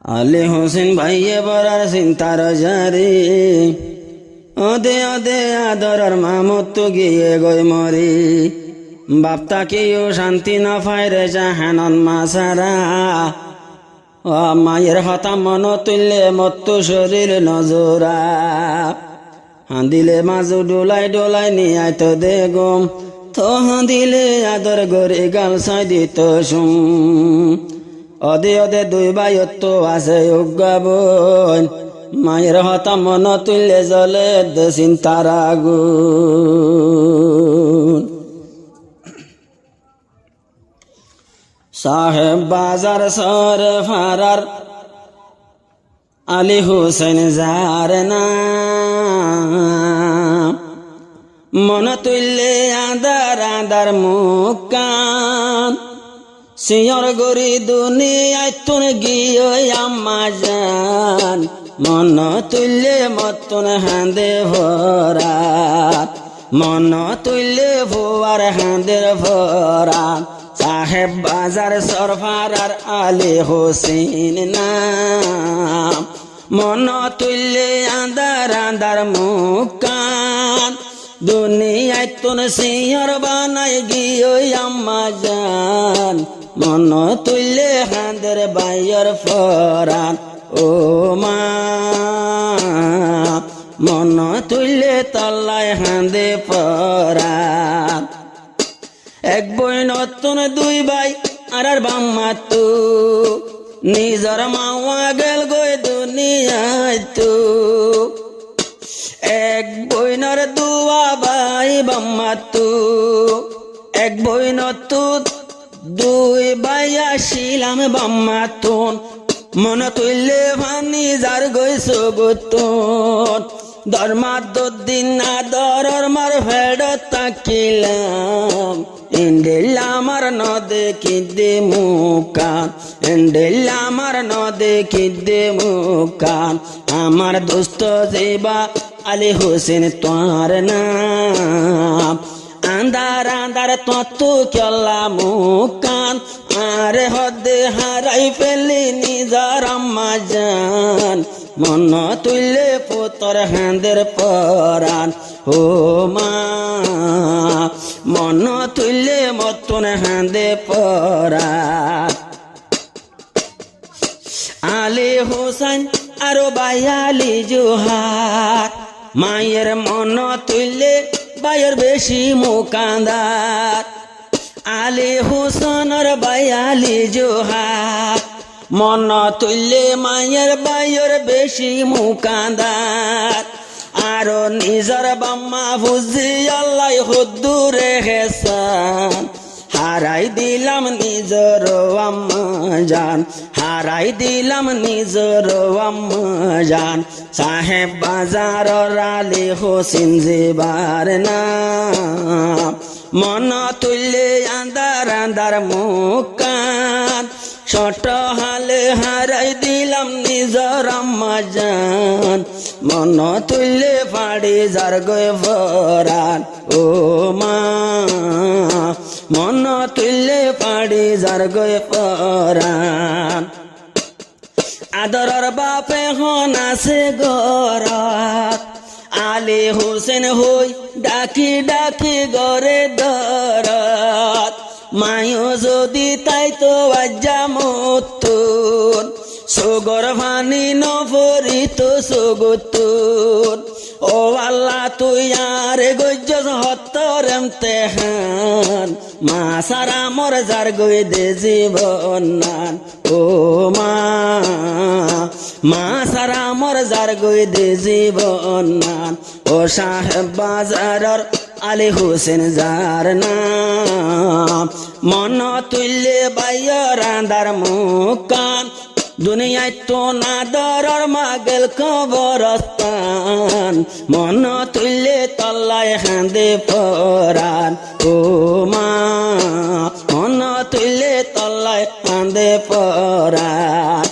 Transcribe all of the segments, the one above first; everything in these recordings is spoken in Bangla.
আলী হোসেন ভাইয়ে বরার চিন্তার জারি ওদে ওদে আদরর মামত গিয়ে গই মরি বাপ্তা কেউ শান্তি না পায় রে জাহানন মাসারা ও মায়ের হতা মন তুললে মত্তু শরীর নজরা হাঁদিলে মাজু ডোলাই ডোলাই নিয়াই তো দে গম তো হাঁদিলে আদর গরে গাল ছাই দিত সুম অদে অদে দুই বাইত আছে উগাবন মায়ের হতা মন তুললে জলে চিন্তার আগুন সাহেব বাজার সর ফারার আলী হোসেন যার নাম মন তুললে আদার আদার মুকান সিয়র গরি দুনিয়ায় তুন গিয়ে আম্মা জান মন তুললে মতন হাঁদে ভরা মন তুললে ভুয়ার হাঁদের ভরা সাহেব বাজার সরফারার আলী হোসেন নাম মন তুললে আদার আদার মুকান দুনিয়ায় তুন সিয়র বানাই গিয়ে আম্মা জান মন তুললে হাঁদের বাইয়ের ফরান ও মা মন তুললে তল্লায় হাঁদে পরান এক বই নতুন দুই ভাই আর বাম্মা তু নিজর মাওয়া গেল গই দুনিয়ায় তু এক বইনর দুয়া ভাই বাম্মা তু এক বইন তু দুই ভাই আসিলাম বাম্মা তুন মন তুললে ভানি যার গইস গুতুন দরমার দিন না দরর মার ফেড তাকিলাম এন্ডেলা আমার নদে কিদে মুকান এন্ডেলা আমার নদে কিদে মুকান আমার দোস্ত যেবা আলী হোসেন তোর নাম আন্দার আন্দার তত্তু কেলা মুকান আরে হদে হারাই ফেলি নিজর আম্মা জান মন তুললে পুতর হাঁদের পরান ও মা মন তুললে মতন হাঁদে পরান আলী হোসেন আরো বায়ালি জোহার মায়ের মন তুললে বাইয়ের বেশি মুকান্দার আলী হোসেনের বায়ালি জোহার মন তুললে মায়ের বাইয়ের বেশি মুকান্দার আরো নিজর বাম্মা বুঝি আল্লাহ হুদ্দুরে হেসান হারাই দিলাম নিজর আম্মা জান হারাই দিলাম নিজর আম্মা জান সাহেব বাজার আলী হোসেন যেবার নাম মন তুললে আন্দার আন্দার মুকান ছোট হালে হারাই দিলাম নিজর আম্মা জান মন তুললে ফাড়ি যার গয়ে ভরান ও মা মন তুললে ফাড়ি যার গয়ে ভরান আদরর বাপে হন আছে গরাত আলী হোসেন হই ডাকি ডাকি গরে দরাত মায়ো যদি তাই তো আজ্জা মতুন সগর ভানি নফরি তো সগতুন ও আল্লাহ তুই আর গজ্জস হত্তর এমতেহান মা সারা মর যার গই দে জীবন নান ও মা মা সারা মর যার গই দে জীবন নান ও সাহেব বাজারর আলী হোসেন যার নাম মন তুললে বাইয়ের আন্দার মুকান দুনিয়ায় তো না দরর মাগেল কবরস্থান মন তুললে তল্লায় হাঁদে পরান ও মা মন তুললে তল্লায় হাঁদে পরান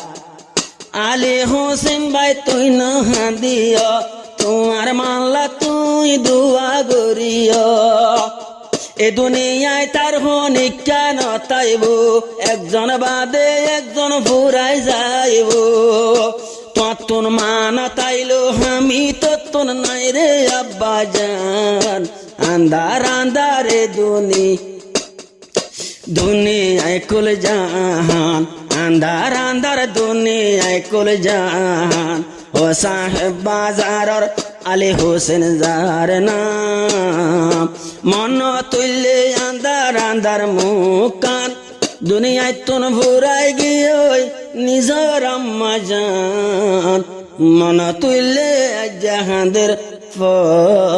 আলী হোসেন ভাই তুই না হাঁদিও তোমার মাল্লা তুই দুয়া গরিয় এ দুনিয়ায় তার হনিকা নতাইব একজন বাদে একজন ফুরাই যাইব ততন মানা তাইলো আমি ততন নাই রে আব্বা জান আন্দার আন্দারে দুনিয়ায় কুল জাহান আন্দার আন্দার দুনিয়ায় কুল জাহান ও সাহেব বাজারর আলী হোসেন যার নাম মন তুললে আন্দার আন্দার মুকান দুনিয়ায় তুন ভুরাই গিয়ে নিজর আম্মা জান মন তুললে জাহাদের